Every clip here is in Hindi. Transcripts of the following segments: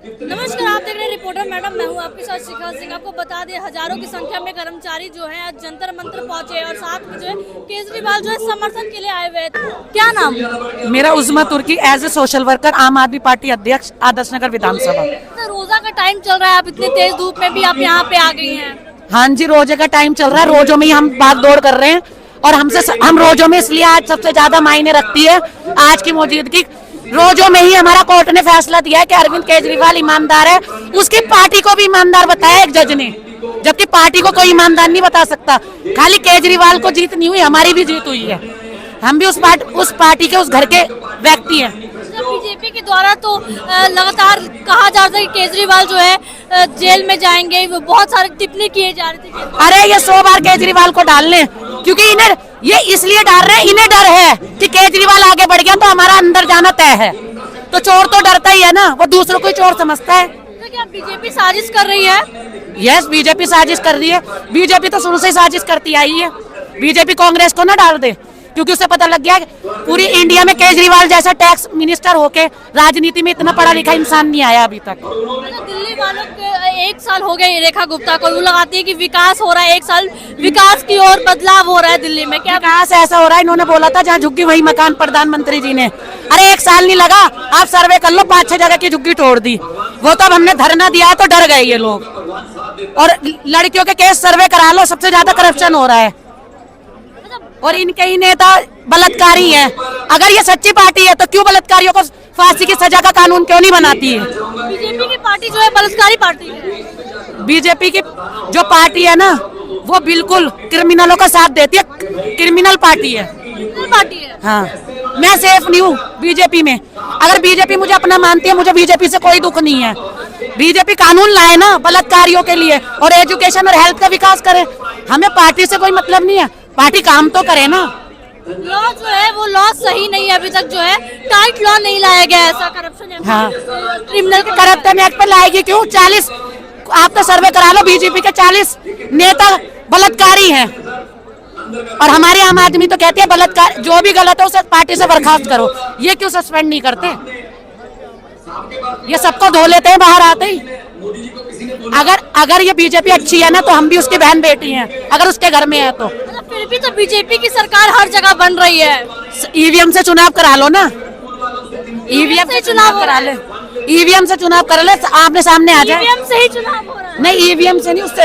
नमस्कार, आप देख रहे हैं रिपोर्टर मैडम। मैं हूं आपके साथ शिखा सिंह। आपको बता दें, हजारों की संख्या में कर्मचारी जो है आज जंतर मंतर पहुंचे और साथ में जो है केजरीवाल जो है समर्थन के लिए आए हुए थे। क्या नाम? मेरा उज़्मा तुर्की, एज ए सोशल वर्कर, आम आदमी पार्टी अध्यक्ष, आदर्श नगर विधानसभा। रोजा का टाइम चल रहा है, आप इतनी तेज धूप में भी आप यहाँ पे आ गई हैं। हाँ जी, रोजे का टाइम चल रहा है। रोजों में ही हम भाग दौड़ कर रहे हैं और हम रोजों में इसलिए आज सबसे ज्यादा मायने रखती है आज की मौजूदगी। रोजों में ही हमारा कोर्ट ने फैसला दिया है कि अरविंद केजरीवाल ईमानदार है। उसकी पार्टी को भी ईमानदार बताया एक जज ने, जबकि पार्टी को कोई ईमानदार नहीं बता सकता। खाली केजरीवाल को जीत नहीं हुई, हमारी भी जीत हुई है। हम भी उस पार्टी के उस घर के व्यक्ति हैं। बीजेपी के द्वारा तो लगातार कहा जा रहा है कि केजरीवाल जो है जेल में जाएंगे, वो बहुत सारे टिप्पणी किए जा रहे थे। अरे ये 100 बार केजरीवाल को डाल लें, क्योंकि इन्हें ये इसलिए डाल रहे हैं, इन्हें डर है कि केजरीवाल आगे बढ़ गया तो हमारा अंदर जाना तय है। तो चोर तो डरता ही है ना, वो दूसरों को चोर समझता है। तो क्या बीजेपी साजिश कर रही है? यस, बीजेपी साजिश कर रही है। बीजेपी तो शुरू से ही साजिश करती आई है। बीजेपी कांग्रेस को ना डाल दे, क्योंकि उसे पता लग गया कि पूरी इंडिया में केजरीवाल जैसा टैक्स मिनिस्टर होके राजनीति में इतना पढ़ा लिखा इंसान नहीं आया अभी तक। दिल्ली वालों के 1 साल हो गए रेखा गुप्ता को, वो लगाती है कि विकास हो रहा है, 1 साल विकास की ओर बदलाव हो रहा है दिल्ली में। क्या विकास ऐसा हो रहा है? इन्होंने बोला था जहाँ झुग्गी वही मकान, प्रधानमंत्री जी ने। अरे 1 साल नहीं लगा, आप सर्वे कर लो, 5-6 जगह की झुग्गी तोड़ दी। वो तो अब हमने धरना दिया तो डर गए ये लोग। और लड़कियों के केस सर्वे करा लो, सबसे ज्यादा करप्शन हो रहा है। और इनके ही नेता बलात्कारी हैं। अगर ये सच्ची पार्टी है तो क्यों बलात्कारियों को फांसी की सजा का कानून क्यों नहीं बनाती है? बीजेपी की पार्टी जो है बलात्कारी पार्टी है। बीजेपी की जो पार्टी है ना, वो बिल्कुल क्रिमिनलों का साथ देती है। क्रिमिनल पार्टी है। हाँ, मैं सेफ नहीं हूँ बीजेपी में। अगर बीजेपी मुझे अपना मानती है, मुझे बीजेपी से कोई दुख नहीं है। बीजेपी कानून लाए ना बलात्कारियों के लिए, और एजुकेशन और हेल्थ का विकास करे। हमें पार्टी से कोई मतलब नहीं है, पार्टी काम तो करे ना। लॉ जो है वो लॉ सही नहीं है, अभी तक जो है टाइट लॉ नहीं लाया गया। ऐसा करप्शन है। हाँ, क्रिमिनल करप्शन एक्ट पर लाएगी क्यों? 40 आप तो सर्वे करा लो, बीजेपी के 40 नेता बलात्कारी हैं। और हमारे आम आदमी तो कहती है बलात्कार जो भी गलत है उसे पार्टी से बर्खास्त करो। ये क्यों सस्पेंड नहीं करते? ये सबको धो लेते हैं बाहर आते ही। अगर ये बीजेपी अच्छी है ना, तो हम भी उसकी बहन बेटी हैं। अगर उसके घर में है तो फिर भी तो बीजेपी की सरकार हर जगह बन रही है। ईवीएम से चुनाव करा लो ना, ईवीएम से चुनाव करा ले, ईवीएम से चुनाव करा ले, आमने सामने आ जाए। ईवीएम से ही चुनाव हो रहा है। नहीं, ईवीएम से नहीं, उससे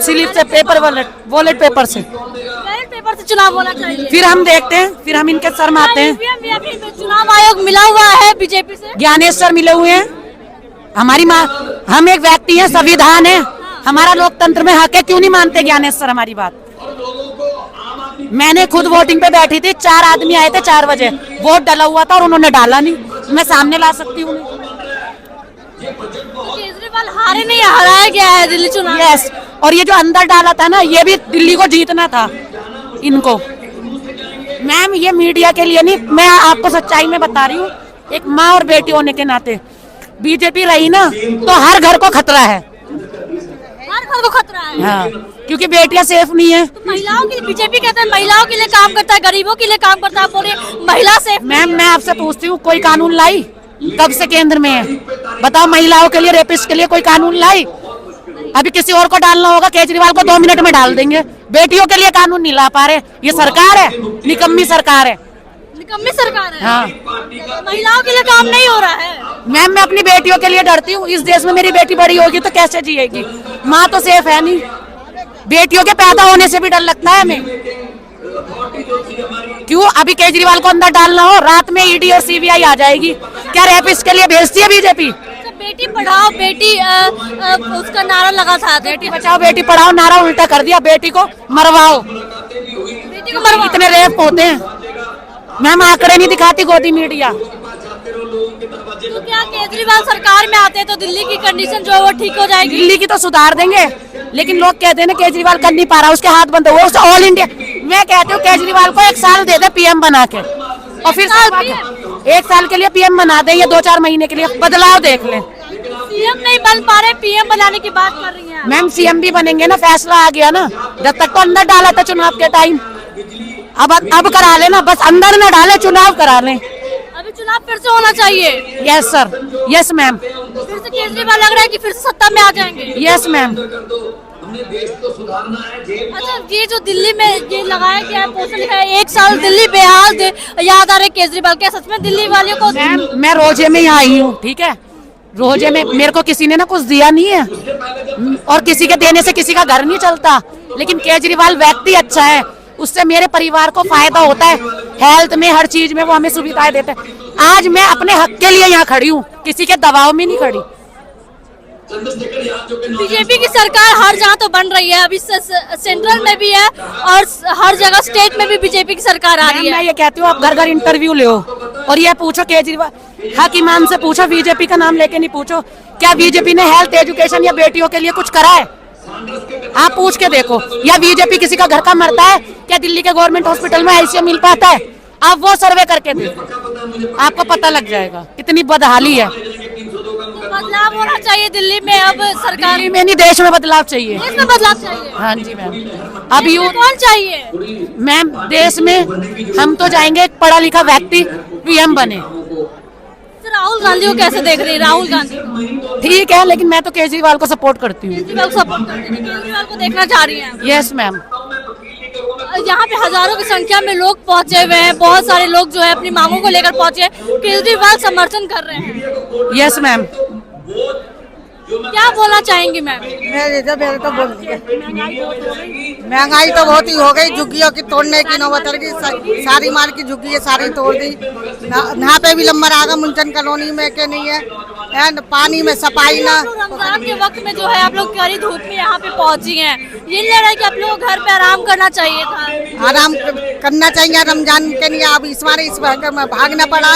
स्लिप से, पेपर वॉलेट पेपर से चुनाव होना चाहिए। फिर हम देखते हैं, फिर हम इनके सर मारते हैं। चुनाव आयोग मिला हुआ है बीजेपी से, ज्ञानेश्वर मिले हुए हैं। हमारी माँ, हम एक व्यक्ति हैं, संविधान है हमारा, लोकतंत्र में हक है। क्यों नहीं मानते ज्ञानेश्वर हमारी बात? मैंने खुद वोटिंग पे बैठी थी, 4 आदमी आए थे 4 बजे, वोट डाला हुआ था और उन्होंने डाला नहीं। मैं सामने ला सकती हूँ। केजरीवाल हारे नहीं, हराया गया है दिल्ली चुनाव। यस, और ये जो अंदर डाला था ना, ये भी दिल्ली को जीतना था इनको। मैम, ये मीडिया के लिए नहीं, मैं आपको सच्चाई में बता रही हूँ। एक माँ और बेटी होने के नाते बीजेपी रही ना तो हर घर को खतरा है। हर घर को खतरा है। हाँ, क्योंकि बेटियां सेफ नहीं है। तो महिलाओं के लिए बीजेपी कहते हैं महिलाओं के लिए काम करता है, गरीबों के लिए काम करता है, बोले महिला सेफ। मैम, मैं आपसे पूछती हूँ, कोई कानून लाई? कब से केंद्र में है? बताओ, महिलाओं के लिए, रेपिस्ट के लिए कोई कानून लाई? अभी किसी और को डालना होगा, केजरीवाल को 2 मिनट में डाल देंगे। बेटियों के लिए कानून नहीं ला पा रहे। ये सरकार है, निकम्मी सरकार है। निकम्मी सरकार है। हाँ, महिलाओं के लिए काम नहीं हो रहा है। मैम, मैं अपनी बेटियों के लिए डरती हूँ। इस देश में मेरी बेटी बड़ी होगी तो कैसे जिएगी? माँ तो सेफ है नहीं। बेटियों के पैदा होने से भी डर लगता है हमें। क्यों? अभी केजरीवाल को अंदर डालना हो, रात में ईडी और सीबीआई आ जाएगी। क्या रेपिस्ट के लिए भेजती है बीजेपी? बेटी पढ़ाओ, बेटी उसका नारा लगा था, बेटी बचाओ बेटी पढ़ाओ, नारा उल्टा कर दिया, बेटी को मरवाओ। बेटी को मरवाओ। इतने रेप होते हैं। मैम, आंकड़े नहीं दिखाती गोदी मीडिया। तो क्या केजरीवाल सरकार में आते हैं तो दिल्ली की कंडीशन जो है वो ठीक हो जाएगी? दिल्ली की तो सुधार देंगे, लेकिन लोग कहते हैं ना केजरीवाल कर नहीं पा रहा, उसके हाथ बंद हो। ऑल इंडिया, मैं कहती हूँ केजरीवाल को 1 साल दे दे पीएम बना के, और फिर 1 साल के लिए पीएम बना दे, या 2-4 महीने के लिए बदलाव देख ले। सीएम नहीं बन पा रहे, पीएम बनाने की बात कर रही हैं। मैम, सीएम भी बनेंगे ना, फैसला आ गया ना। जब तक तो अंदर डाला था चुनाव के टाइम, अब करा लेना, बस अंदर न डाले, चुनाव करा लें। अभी चुनाव फिर से होना चाहिए। Yes sir, yes ma'am. Kejriwal लग रहा है कि फिर से सत्ता में आ जाएंगे। Yes ma'am. अच्छा, ये जो दिल्ली में ये लगाया गया है पोस्टर लिखा है 1 साल दिल्ली बेहाल दे, याद आ रहे केजरीवाल, क्या सच में दिल्ली वाले को? मैम मैं रोजे में ही आई हूँ, ठीक है, रोजे में मेरे को किसी ने ना कुछ दिया नहीं है, और किसी के देने से किसी का घर नहीं चलता, लेकिन केजरीवाल व्यक्ति अच्छा है, उससे मेरे परिवार को फायदा होता है, हेल्थ में हर चीज में वो हमें सुविधाएं देते हैं। आज मैं अपने हक के लिए यहाँ खड़ी हूँ, किसी के दबाव में नहीं खड़ी। बीजेपी की सरकार हर जगह तो बन रही है, अभी सेंट्रल में भी है और हर जगह स्टेट में भी बीजेपी की सरकार आ रही है। मैं ये कहती हूँ आप घर घर इंटरव्यू लो और ये पूछो केजरीवाल, हक ईमान से पूछो, बीजेपी का नाम लेके नहीं पूछो, क्या बीजेपी ने हेल्थ एजुकेशन या बेटियों के लिए कुछ करा है? आप पूछ के देखो। या बीजेपी किसी का घर का मरता है क्या दिल्ली के गवर्नमेंट हॉस्पिटल में आईसीयू मिल पाता है? आप वो सर्वे करके देखो, आपको पता लग जाएगा कितनी बदहाली है। तो बदलाव होना चाहिए दिल्ली में, अब सरकार दिल्ली में नहीं देश में बदलाव चाहिए। देश में बदलाव चाहिए। हाँ जी मैम। अब देश यू में कौन चाहिए? मैम देश में हम तो जाएंगे एक पढ़ा लिखा व्यक्ति पीएम बने। राहुल गांधी को कैसे देख रही है? राहुल गांधी को ठीक है, लेकिन मैं तो केजरीवाल को सपोर्ट करती हूँ। केजरीवाल को सपोर्ट करती है, केजरीवाल को देखना चाह रही हैं। Yes ma'am. यहाँ पे हजारों की संख्या में लोग पहुंचे हुए हैं, बहुत सारे लोग जो है अपनी मांगों को लेकर पहुंचे, केजरीवाल समर्थन कर रहे हैं। Yes ma'am. क्या बोलना चाहेंगी मैम? मेरे तो बोल दिया, महंगाई तो बहुत ही हो गई, झुग्गियों की तोड़ने की नौबत आ गई, सारी माल की झुग्गी है सारी तोड़ दी। यहाँ पे भी लंबर आ गया मुंचन कॉलोनी में के नहीं है, पानी में सफाई ना। रमजान के वक्त में जो है आप लोग कड़ी धूप में यहाँ पे पहुंची हैं, ये नहीं लग रहा है कि आप लोगों को घर पे आराम करना चाहिए था? आराम करना चाहिए रमजान के लिए, अब इस बार इस भागना पड़ा,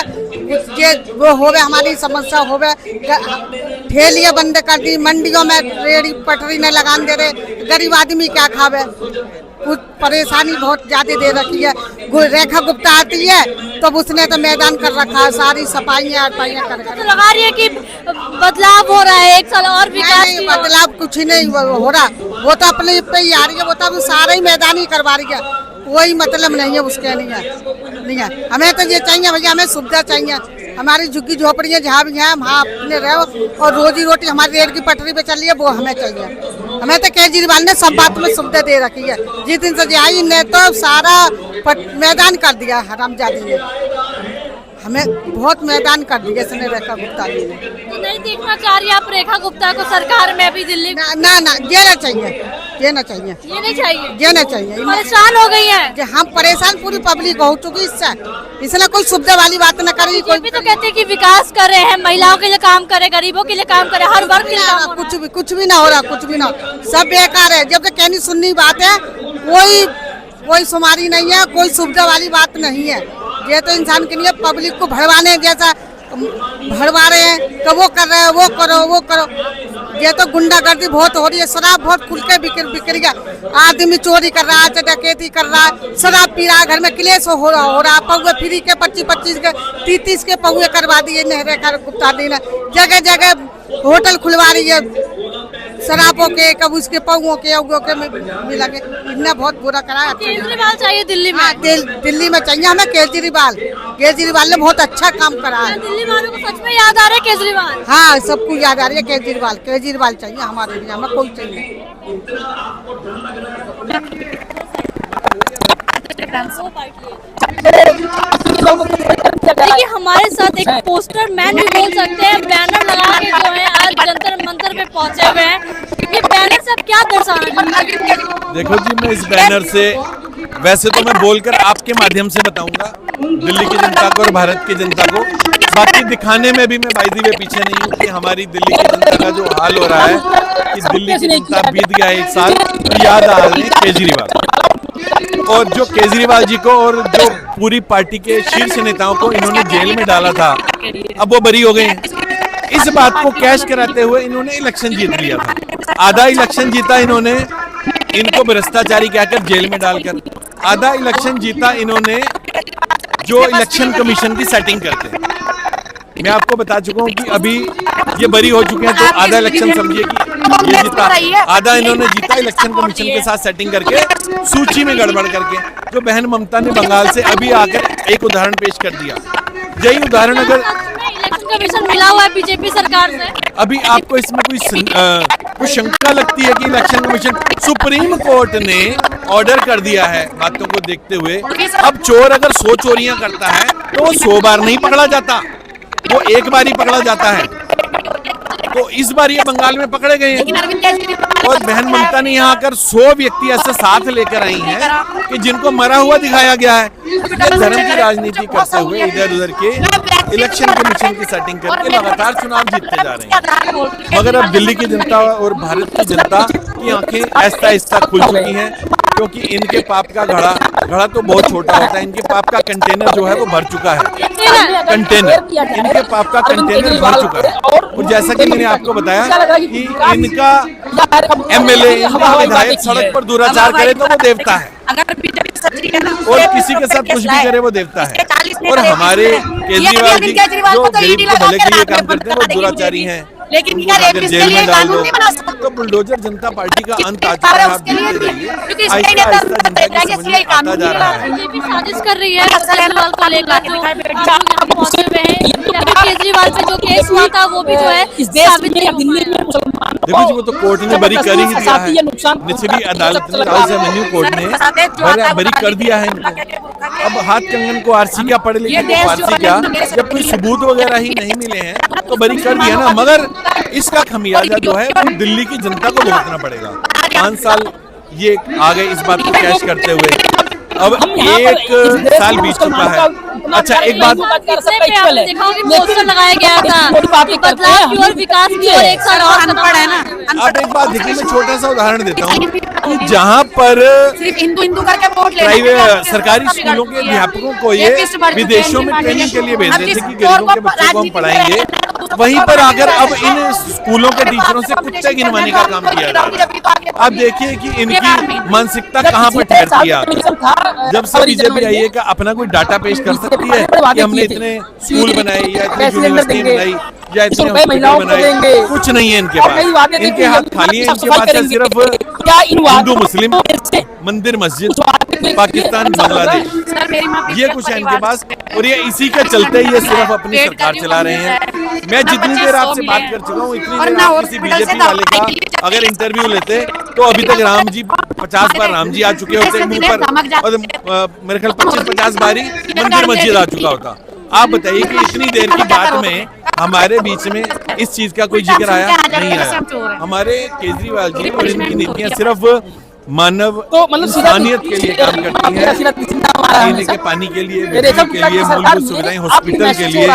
ये वो होवे हमारी समस्या होवे, ठेलियाँ बंद कर दी, मंडियों में रेड़ी पटरी न लगान दे रहे, गरीब आदमी क्या खावे, कुछ परेशानी बहुत ज्यादा दे रखी है। रेखा गुप्ता आती है तो उसने तो मैदान कर रखा है, सारी सफाइयाँ कर तो लगा रही है कि बदलाव हो रहा है, 1 साल और विकास नहीं, बदलाव कुछ ही नहीं हो रहा, वो तो अपने पे ही आ रही है, वो तो सारा ही मैदान ही करवा रही है, कोई मतलब नहीं है उसके नहीं है। हमें तो ये चाहिए भैया, हमें सुविधा चाहिए, हमारी झुग्गी झोपड़ियाँ जहाँ भी हैं वहाँ अपने रहो, और रोजी रोटी हमारी रेल की पटरी पे चल रही है वो हमें चाहिए। हमें तो केजरीवाल ने सब बात में सुविधा दे रखी है, जिस दिन से आई ने तो सारा मैदान कर दिया हरामजादी ने, हमें बहुत मैदान कर दिया इसने रेखा गुप्ता जी ने। तो नहीं देखना चाह रही आप रेखा गुप्ता को सरकार में अभी दिल्ली में? ना देना चाहिए, देना चाहिए, ये नहीं चाहिए, देना चाहिए। परेशान हो गई है हम परेशान, पूरी पब्लिक हो चुकी इससे, इसलिए कोई सुविधा वाली बात न करेगी। कोई भी तो कहते हैं कि विकास कर रहे हैं, महिलाओं के लिए काम करे, गरीबों के लिए काम करे, हर वर्ग के लिए काम हो रहा है। कुछ भी ना हो रहा, कुछ भी ना, सब बेकार है। जब तक कहनी सुननी बात है, कोई सुमारी नहीं है, कोई सुविधा वाली बात नहीं है। ये तो इंसान के लिए पब्लिक को भड़वाने जैसा भड़वा रहे हैं, तो वो कर रहे हैं, वो करो। ये तो गुंडागर्दी बहुत हो रही है, शराब बहुत खुल के बिक्री है, आदमी चोरी कर रहा है, डकैती कर रहा है, शराब पी रहा है, घर में क्लेश हो रहा, पौवे फ्री के 25 के 30 के पौवे करवा दिए रेखा गुप्ता दी ने, जगह जगह होटल खुलवा रही है शराबों के, कब उसके पौवों के मिला के, इतना बहुत बुरा करा है। केजरीवाल चाहिए दिल्ली में? दिल्ली में चाहिए हमें केजरीवाल ने बहुत अच्छा काम करा है। दिल्ली वालों को सच में याद आ रहा है केजरीवाल? हाँ, सबको याद आ रही है केजरीवाल चाहिए हमारे लिए, हमें कोई चाहिए। देखिए हमारे साथ एक पोस्टर मैन भी बोल सकते हैं, बैनर लगा के जो है आज जंतर मंतर पे पहुंचे हुए हैं। ये बैनर से आप क्या दर्शाना चाहते हैं? देखो जी, मैं इस बैनर से वैसे तो मैं बोलकर आपके माध्यम से बताऊंगा दिल्ली की जनता को और भारत की जनता को, बाकी दिखाने में भी मैं बाय द वे पीछे नहीं हूँ कि हमारी दिल्ली की जनता का जो हाल हो रहा है कि दिल्ली की जनता बीत गया 1 साल, तो याद आ रही है केजरीवाल, और जो केजरीवाल जी को और जो पूरी पार्टी के शीर्ष नेताओं को इन्होंने जेल में डाला था, अब वो बरी हो गए हैं। इस बात को कैश कराते हुए इन्होंने इलेक्शन जीत लिया था, आधा इलेक्शन जीता इन्होंने इनको भ्रष्टाचारी कहकर जेल में डालकर, आधा इलेक्शन जीता इन्होंने जो इलेक्शन कमीशन की सेटिंग करते हैं। मैं आपको बता चुका हूँ कि अभी ये बरी हो चुके हैं, तो आधा इलेक्शन समझिए कि ये जीता, आधा इन्होंने जीता इलेक्शन कमीशन के साथ सेटिंग करके, सूची में गड़बड़ करके। जो बहन ममता ने बंगाल से अभी आकर एक उदाहरण पेश कर दिया, यही उदाहरण अगर इलेक्शन कमीशन मिला हुआ है बीजेपी सरकार से? अभी आपको इसमें कोई शंका लगती है कि इलेक्शन कमीशन, सुप्रीम कोर्ट ने ऑर्डर कर दिया है बातों को देखते हुए, अब चोर अगर 100 चोरियां करता है तो वो 100 बार नहीं पकड़ा जाता, वो एक बार ही पकड़ा जाता है। तो इस बार ये बंगाल में पकड़े गए हैं और बहन ममता ने यहाँ आकर 100 व्यक्ति ऐसे साथ लेकर आई हैं कि जिनको मरा हुआ दिखाया गया है। धर्म की राजनीति करते हुए इधर उधर के इलेक्शन कमीशन की सेटिंग करके लगातार चुनाव जीतते जा रहे हैं। मगर अब दिल्ली की जनता और भारत की जनता की आंखें आहिस्ता आहिस्ता खुल चुकी हैं, क्योंकि इनके पाप का घड़ा तो बहुत छोटा होता है, इनके पाप का कंटेनर जो है वो भर चुका है। इनके पाप का कंटेनर भर चुका है। और जैसा कि मैंने आपको बताया कि इनका एमएलए, इनका विधायक सड़क पर दुराचार करे तो वो देवता है, और किसी के साथ कुछ भी करे वो देवता है। और हमारे केजरीवाल जी जो गरीब के भले के लिए काम करते हैं वो दुराचारी हैं, लेकिन अगर जेल में डाल दो तो बुलडोजर जनता पार्टी का अंत आ चुका है। आप देखते रहिए, आहिस्ता आहिस्ता जनता की समझ में आता जा रहा है। बीजेपी साजिश कर रही है केजरीवाल को लेकर, जो आप लोग यहाँ पहुंचे हुए हैं। केजरीवाल पे जो केस हुआ था वो भी जो है साबित नहीं हुआ। देखो जी, वो तो कोर्ट ने बरी कर ही दिया है, निचली अदालत ने, राजधानी कोर्ट ने बरी कर दिया है इनको। अब हाथ कंगन को आरसी क्या पढ़े लिखे को फारसी क्या, जब कोई सबूत वगैरह ही नहीं मिले हैं तो बरी कर दिया ना। मगर इसका खमियाजा जो है वो दिल्ली की जनता को भुगतना पड़ेगा। 5 साल ये आ गए इस बात को कैश करते हुए, अब 1 साल बीत चुका है। अच्छा, एक बात पोस्टर लगाया गया था कि बदलाव की ओर, विकास की ओर, एक साल और अनपढ़ है ना। अब एक बात देखिए, मैं छोटा सा उदाहरण देता हूँ कि जहाँ पर हिंदू करके वोट प्राइवेट सरकारी स्कूलों के अध्यापकों को ये विदेशों में ट्रेनिंग के लिए भेज रहे थे कि गरीबों के बच्चों को हम पढ़ाएंगे, वहीं पर आकर अब इन स्कूलों के टीचरों से कुत्ते गिनवाने का काम किया जा रहा है। अब देखिए कि इनकी मानसिकता कहाँ पर ठहरती है। जब से बीजेपी आई है कि अपना कोई डाटा पेश कर सकती है कि हमने इतने स्कूल बनाए या इतनी यूनिवर्सिटी बनाई या इतने हॉस्पिटल बनाए, कुछ नहीं है इनके पास। इनके हाथ खाली है, इनके पास है सिर्फ हिंदू मुस्लिम, मंदिर मस्जिद, पाकिस्तान बांग्लादेश, ये कुछ है इनके पास। और ये इसी के चलते ये सिर्फ अपनी सरकार चला रहे हैं। मैं जितनी देर आपसे बात कर चुका हूँ, इतनी देर आप किसी बीजेपी वाले का अगर इंटरव्यू लेते तो अभी तक राम जी 50 बार राम जी आ चुके होते मुंह पर, और मेरे ख्याल 25-50 बार ही मंदिर मस्जिद आ चुका होता। आप बताइए कि इतनी देर की बात में हमारे बीच में इस चीज का कोई जिक्र आया? नहीं आया। हमारे केजरीवाल जी और इनकी नीतियां सिर्फ मानव इंसानियत के लिए काम करती है, पीने के पानी के लिए, बिजली के लिए, मूलभूत सुविधाएं, हॉस्पिटल के लिए,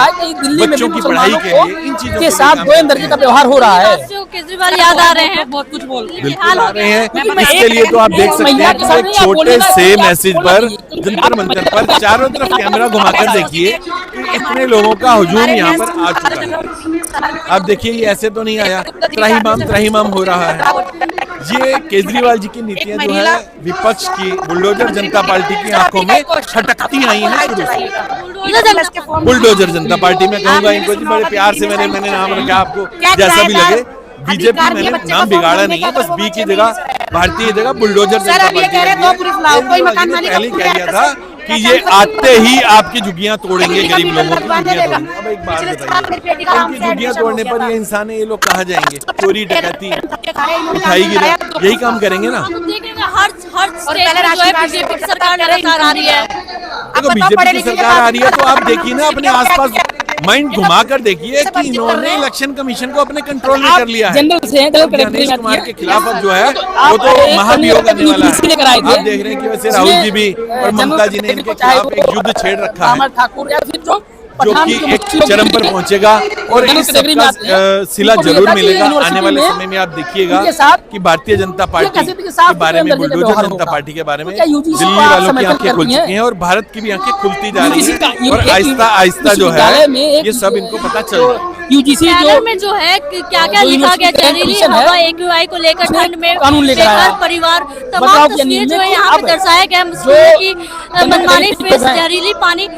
बच्चों की पढ़ाई के लिए, इन चीजों के साथ दो दर्जे का व्यवहार हो रहा है। केजरीवाल याद आ रहे हैं, बहुत कुछ बिल्कुल आ रहे हैं। इसके लिए तो आप देख सकते हैं कि एक छोटे से मैसेज पर जंतर मंतर पर चारों तरफ कैमरा घुमाकर देखिए कि इतने लोगों का हुजूम यहाँ पर आ चुका है। आप देखिए, ये ऐसे तो नहीं आया, त्राहिमाम हो रहा है। ये केजरीवाल जी की नीतियां जो है विपक्ष की, बुलडोजर जनता पार्टी की आंखों में खटकती आई हैं शुरू से। बुलडोजर जनता पार्टी में कहूंगा इनको जी, बड़े प्यार से मैंने नाम रखा, आपको जैसा भी लगे। बीजेपी मैंने नाम बिगाड़ा नहीं है, बस बी की जगह भारतीय जगह बुलडोजर जनता पार्टी पहले कह दिया था कि ये आते ही आपकी झुग्गियां तोड़ेंगे, गरीब लोगों की झुग्गियां तोड़ेंगे। अब एक बात बताइए, उनकी झुग्गियां तोड़ने पर ये इंसान, ये लोग कहाँ जाएंगे? चोरी डकैती, उठाई गिरा, यही काम करेंगे ना। हर स्टेट में जो है बीजेपी की सरकार लगातार आ रही है। देखो, बीजेपी की सरकार आ रही है तो आप देखिए ना, अपने आसपास माइंड घुमा कर देखिए कि इन्होंने इलेक्शन कमीशन को अपने कंट्रोल में कर लिया है। गणेश कुमार के खिलाफ अब जो है वो तो महाभियोग करने वाला है। आप देख रहे हैं कि वैसे राहुल जी भी और ममता जी ने इनके खिलाफ एक युद्ध छेड़ रखा है, जो कि एक चरम पर पहुंचेगा और इस सबका सिला जरूर मिलेगा आने वाले समय में। आप देखिएगा कि भारतीय जनता पार्टी के बारे में, बुलडोजर जनता पार्टी के बारे में दिल्ली वालों की आंखें खुल चुकी हैं और भारत की भी आंखें खुलती जा रही हैं, और आहिस्ता आहिस्ता जो है ये सब इनको पता चल रहा है। यूजीसी में जो है क्या क्या लिखा गया, जहरीली हवा, AQI को लेकर ठंड में बेघर परिवार, तमाम तस्वीरें जो है यहाँ पे दर्शाया गया। मुस्लिमों की मनमानी फेस, जहरीली पानी,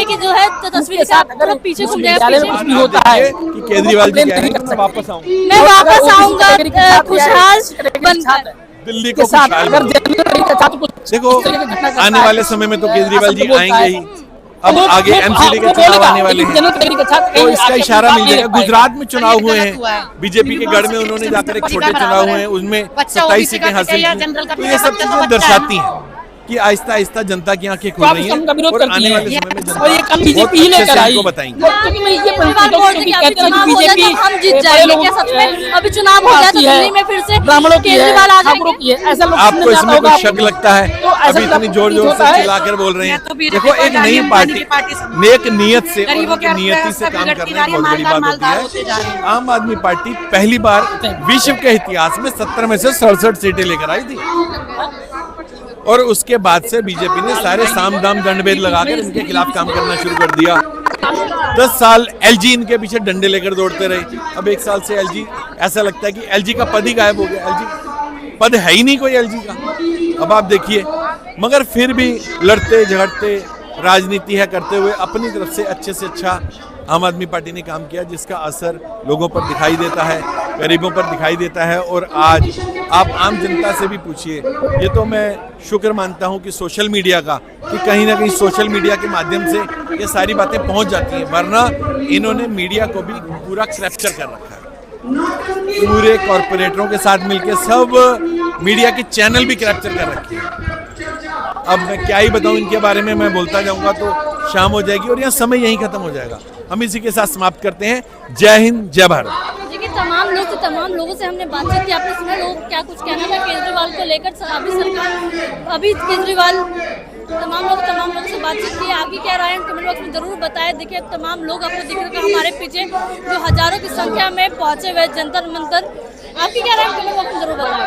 की जो है तस्वीर के साथ पीछे घूम जाएगा कि केजरीवाल जी कह रहे हैं वापस आऊंगा, मैं वापस आऊंगा खुशहाल बनकर दिल्ली को खुशहाल। देखो, आने वाले समय में तो केजरीवाल जी आएंगे ही, अब आगे एमसीडी के चुनाव आने वाले हैं तो इसका इशारा मिल जाएगा। गुजरात में चुनाव हुए हैं, बीजेपी के गढ़ में उन्होंने जाकर एक छोटे चुनाव हुए हैं, उनमें 27 सीटें हासिल की। तो ये सब चीजें दर्शाती हैं कि आहिस्ता आहिस्ता जनता की आंखें खुल रही हैं और आने वाले समय में जनता बीजेपी ही लेकर आई को बताएंगे। क्योंकि मैं ये कहते हैं कि बीजेपी हम जीत जाएंगे क्या सच में? अभी चुनाव हो जाए तो दिल्ली में फिर से ब्राह्मणों की केजरीवाल आ ठाकुरों जाएंगे। की है, ऐसा लोग आपको इसमें कुछ शक लगता है? तो ऐसा अभी इतनी जोर जोर से चिल्लाकर बोल रहे हैं। देखो, एक नई पार्टी नेक नियत से और उनकी नियति से काम करना बहुत बड़ी बात होती है। आम आदमी पार्टी पहली बार विश्व के इतिहास में 17 में से 67 सीटें लेकर आई थी और उसके बाद से बीजेपी ने सारे साम दाम दंडभेद लगाकर इनके खिलाफ काम करना शुरू कर दिया। 10 साल एलजी इनके पीछे डंडे लेकर दौड़ते रहे। अब 1 साल से एलजी, ऐसा लगता है कि एलजी का पद ही गायब हो गया। एलजी पद है ही नहीं कोई एलजी का। अब आप देखिए, मगर फिर भी लड़ते झगड़ते राजनीति है करते हुए अपनी तरफ से अच्छा आम आदमी पार्टी ने काम किया, जिसका असर लोगों पर दिखाई देता है, गरीबों पर दिखाई देता है। और आज आप आम जनता से भी पूछिए, ये तो मैं शुक्र मानता हूं कि सोशल मीडिया का, कि कहीं ना कहीं सोशल मीडिया के माध्यम से ये सारी बातें पहुंच जाती हैं, वरना इन्होंने मीडिया को भी पूरा कैप्चर कर रखा है। पूरे कॉरपोरेटरों के साथ मिलकर सब मीडिया के चैनल भी कैप्चर कर रखे हैं। अब मैं क्या ही बताऊं इनके बारे में, मैं बोलता जाऊंगा तो शाम हो जाएगी और यहाँ समय यहीं खत्म हो जाएगा। हम इसी के साथ समाप्त करते हैं। जय हिंद, जय भारत। देखिए, तमाम लोगों से हमने बातचीत की। आपने सुना लोग क्या कुछ कहना था केजरीवाल को लेकर। अभी केजरीवाल तमाम लोगों से बातचीत की। आगे क्या राय है कमेंट बॉक्स में जरूर बताएं। देखिए, तमाम लोग आपको दिख रहे हैं हमारे पीछे, जो हजारों की संख्या में पहुंचे हुए जंतर मंतर। आपकी क्या राय है कमेंट बॉक्स में जरूर बताएं।